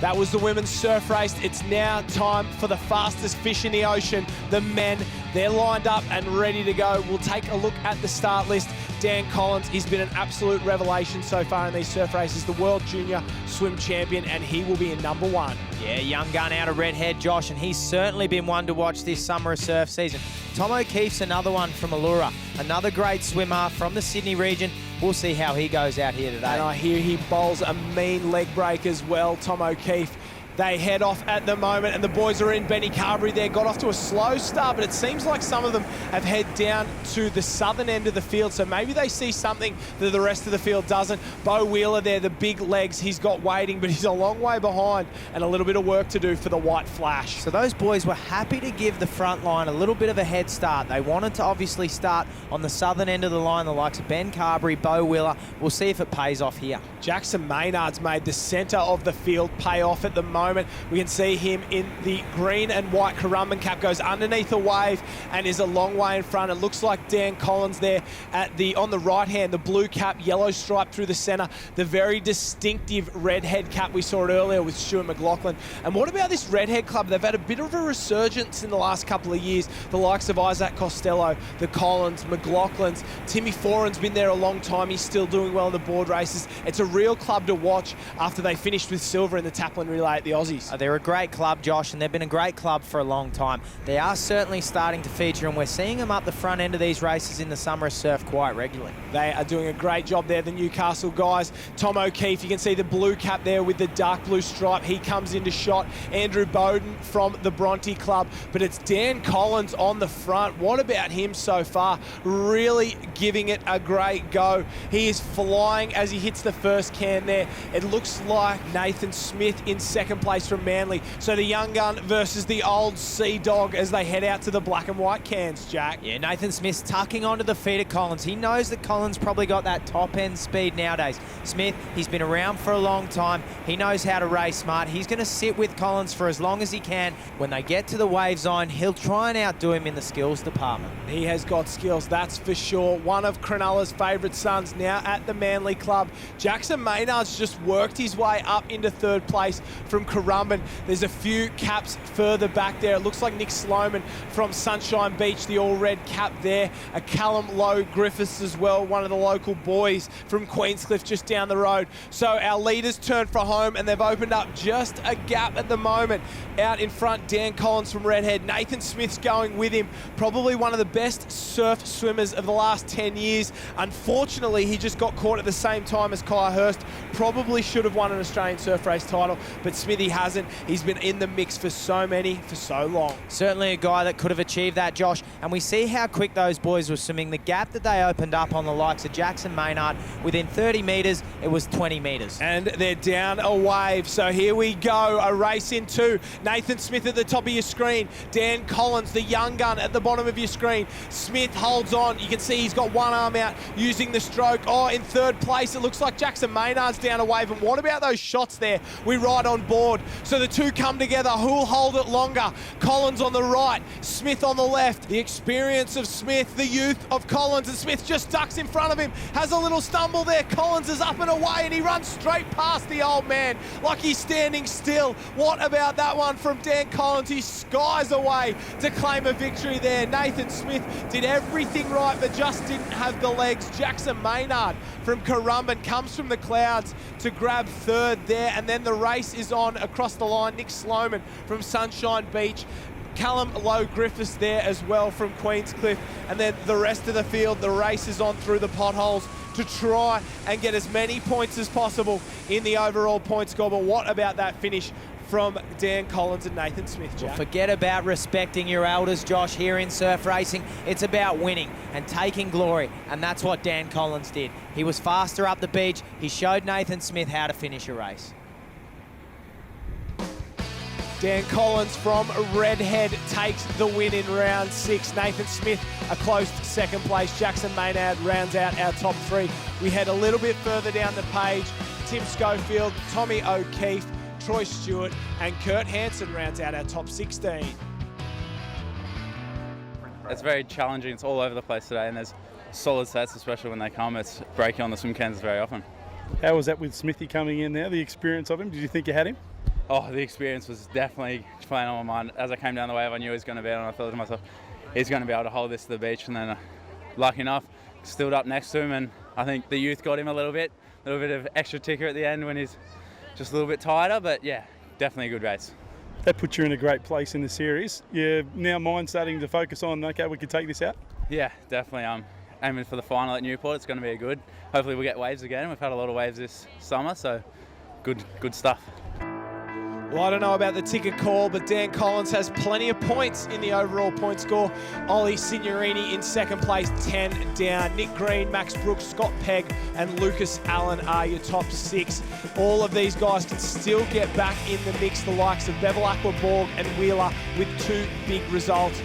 That was the women's surf race. It's now time for the fastest fish in the ocean. The men, they're lined up and ready to go. We'll take a look at the start list. Dan Collins, he's been an absolute revelation so far in these surf races, the World Junior Swim Champion, and he will be in number one. Yeah, young gun out of Redhead, Josh, and he's certainly been one to watch this summer of surf season. Tom O'Keefe's another one from Allura, another great swimmer from the Sydney region. We'll see how he goes out here today. And I hear he bowls a mean leg break as well, Tom O'Keefe. They head off at the moment, and the boys are in. Benny Carberry there got off to a slow start, but it seems like some of them have head down to the southern end of the field, so maybe they see something that the rest of the field doesn't. Bo Wheeler there, the big legs, he's got waiting, but he's a long way behind and a little bit of work to do for the White Flash. So those boys were happy to give the front line a little bit of a head start. They wanted to obviously start on the southern end of the line, the likes of Ben Carberry, Bo Wheeler. We'll see if it pays off here. Jackson Maynard's made the centre of the field pay off at the moment. We can see him in the green and white Currumbin cap, goes underneath a wave and is a long way in front. It looks like Dan Collins there on the right hand, the blue cap, yellow stripe through the centre, the very distinctive redhead cap we saw it earlier with Stuart McLaughlin. And what about this redhead club? They've had a bit of a resurgence in the last couple of years. The likes of Isaac Costello, the Collins, McLaughlins, Timmy Foran's been there a long time. He's still doing well in the board races. It's a real club to watch after they finished with silver in the Taplin Relay at the Aussies. They're a great club, Josh, and they've been a great club for a long time. They are certainly starting to feature, and we're seeing them up the front end of these races in the summer of surf quite regularly. They are doing a great job there, the Newcastle guys. Tom O'Keefe, you can see the blue cap there with the dark blue stripe. He comes into shot. Andrew Bowden from the Bronte Club, but it's Dan Collins on the front. What about him so far? Really giving it a great go. He is flying as he hits the first can there. It looks like Nathan Smith in second place from Manly. So the young gun versus the old sea dog as they head out to the black and white cans, Jack. Yeah, Nathan Smith's tucking onto the feet of Collins. He knows that Collins probably got that top end speed nowadays. Smith, he's been around for a long time. He knows how to race smart. He's going to sit with Collins for as long as he can. When they get to the wave zone, he'll try and outdo him in the skills department. He has got skills, that's for sure. One of Cronulla's favourite sons now at the Manly Club. Jackson Maynard's just worked his way up into third place from Currumbin. There's a few caps further back there. It looks like Nick Sloman from Sunshine Beach, the all-red cap there. A Callum Lowe Griffiths as well, one of the local boys from Queenscliff just down the road. So our leaders turn for home, and they've opened up just a gap at the moment. Out in front, Dan Collins from Redhead. Nathan Smith's going with him. Probably one of the best surf swimmers of the last 10 years. Unfortunately, he just got caught at the same time as Kai Hurst. Probably should have won an Australian surf race title, but Smithy hasn't. He's been in the mix for so long. Certainly a guy that could have achieved that, Josh. And we see how quick those boys were swimming. The gap that they opened up on the likes of Jackson Maynard, within 30 metres, it was 20 metres. And they're down a wave. So here we go, a race in two. Nathan Smith at the top of your screen. Dan Collins, the young gun, at the bottom of your screen. Smith holds on. You can see he's got one arm out using the stroke. Oh, in third place, it looks like Jackson Maynard's down a wave. And what about those shots there? We ride on board. So the two come together. Who'll hold it longer? Collins on the right, Smith on the left. The experience of Smith, the youth of Collins, and Smith just ducks in front of him. Has a little stumble there. Collins is up and away, and he runs straight past the old man like he's standing still. What about that one from Dan Collins? He skies away to claim a victory there. Nathan Smith did everything right, but just didn't have the legs. Jackson Maynard from Currumbin comes from the clouds to grab third there, and then the race is on across the line. Nick Sloman from Sunshine Beach. Callum Lowe Griffiths there as well from Queenscliff, and then the rest of the field, the race is on through the potholes to try and get as many points as possible in the overall point score. But what about that finish from Dan Collins and Nathan Smith, Jack? Well, forget about respecting your elders, Josh, here in surf racing. It's about winning and taking glory, and that's what Dan Collins did. He was faster up the beach. He showed Nathan Smith how to finish a race. Dan Collins from Redhead takes the win in round 6. Nathan Smith a close second place. Jackson Maynard rounds out our top 3. We head a little bit further down the page. Tim Schofield, Tommy O'Keefe, Troy Stewart and Kurt Hansen rounds out our top 16. It's very challenging. It's all over the place today, and there's solid sets, especially when they come. It's breaking on the swim cans very often. How was that with Smithy coming in now, the experience of him? Did you think you had him? Oh, the experience was definitely playing on my mind. As I came down the wave, I knew he was going to be out, and I thought to myself, he's going to be able to hold this to the beach. And then, lucky enough, stood up next to him, and I think the youth got him a little bit of extra ticker at the end when he's just a little bit tighter. But yeah, definitely a good race. That puts you in a great place in the series. Yeah, now mind starting to focus on, okay, we can take this out? Yeah, definitely. I'm aiming for the final at Newport. It's going to be good. Hopefully we'll get waves again. We've had a lot of waves this summer, so good stuff. Well, I don't know about the ticket call, but Dan Collins has plenty of points in the overall point score. Ollie Signorini in second place, 10 down. Nick Green, Max Brooks, Scott Pegg, and Lucas Allen are your top 6. All of these guys can still get back in the mix, the likes of Bevel Aquaborg and Wheeler with 2 big results.